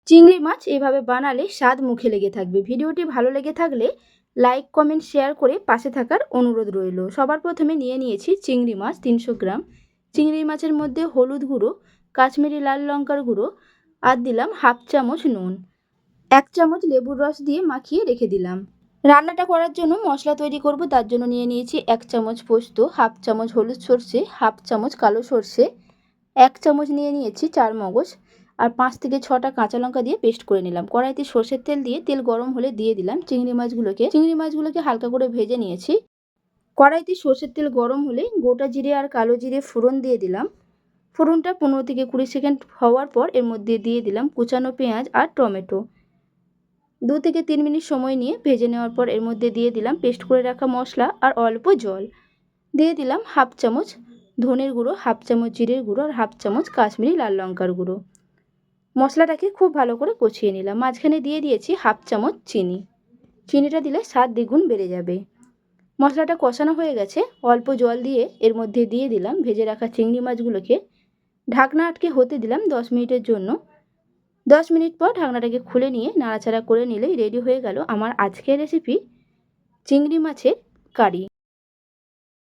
চিংড়ি মাছ এভাবে বানালে স্বাদ মুখে লেগে থাকবে। ভিডিওটি ভালো লেগে থাকলে লাইক, কমেন্ট, শেয়ার করে পাশে থাকার অনুরোধ রইল। সবার প্রথমে নিয়ে নিয়েছি চিংড়ি মাছ 300 গ্রাম। চিংড়ি মাছের মধ্যে হলুদ গুঁড়ো, কাশ্মীরি লাল লঙ্কার গুঁড়ো আর দিলাম হাফ চামচ নুন। 1 চামচ লেবুর রস দিয়ে মাখিয়ে রেখে দিলাম। রান্নাটা করার জন্য মশলা তৈরি করব, তার জন্য নিয়ে নিয়েছি 1 চামচ পোস্ত, হাফ চামচ হলুদ সর্ষে, হাফ চামচ কালো সর্ষে, 1 চামচ নিয়ে নিয়েছি চারমগজ আর 5 থেকে 6টা কাঁচা লঙ্কা দিয়ে পেস্ট করে নিলাম। কড়াইতে সর্ষের তেল দিয়ে তেল গরম হলে দিয়ে দিলাম চিংড়ি মাছগুলোকে হালকা করে ভেজে নিয়েছি। কড়াইতে সর্ষের তেল গরম হলে গোটা জিরে আর কালো জিরে ফোড়ন দিয়ে দিলাম। ফোড়নটা 15 থেকে 20 সেকেন্ড হওয়ার পর এর মধ্যে দিয়ে দিলাম কুচানো পেঁয়াজ আর টমেটো। 2 থেকে 3 মিনিট সময় নিয়ে ভেজে নেওয়ার পর এর মধ্যে দিয়ে দিলাম পেস্ট করে রাখা মশলা আর অল্প জল। দিয়ে দিলাম হাফ চামচ ধনের গুঁড়ো, হাফ চামচ জিরের গুঁড়ো আর হাফ চামচ কাশ্মীরি লাল লঙ্কার গুঁড়ো। মশলাটাকে খুব ভালো করে কষিয়ে নিলাম। মাঝখানে দিয়ে দিয়েছি হাফ চামচ চিনি। চিনিটা দিলে স্বাদ দ্বিগুণ বেড়ে যাবে। মশলাটা কষানো হয়ে গেছে। অল্প জল দিয়ে এর মধ্যে দিয়ে দিলাম ভেজে রাখা চিংড়ি মাছগুলোকে। ঢাকনা আটকে হতে দিলাম 10 মিনিটের জন্য। 10 মিনিট পর ঢাকনাটাকে খুলে নিয়ে নাড়াচাড়া করে নিলেই রেডি হয়ে গেল আমার আজকের রেসিপি চিংড়ি মাছের কারি।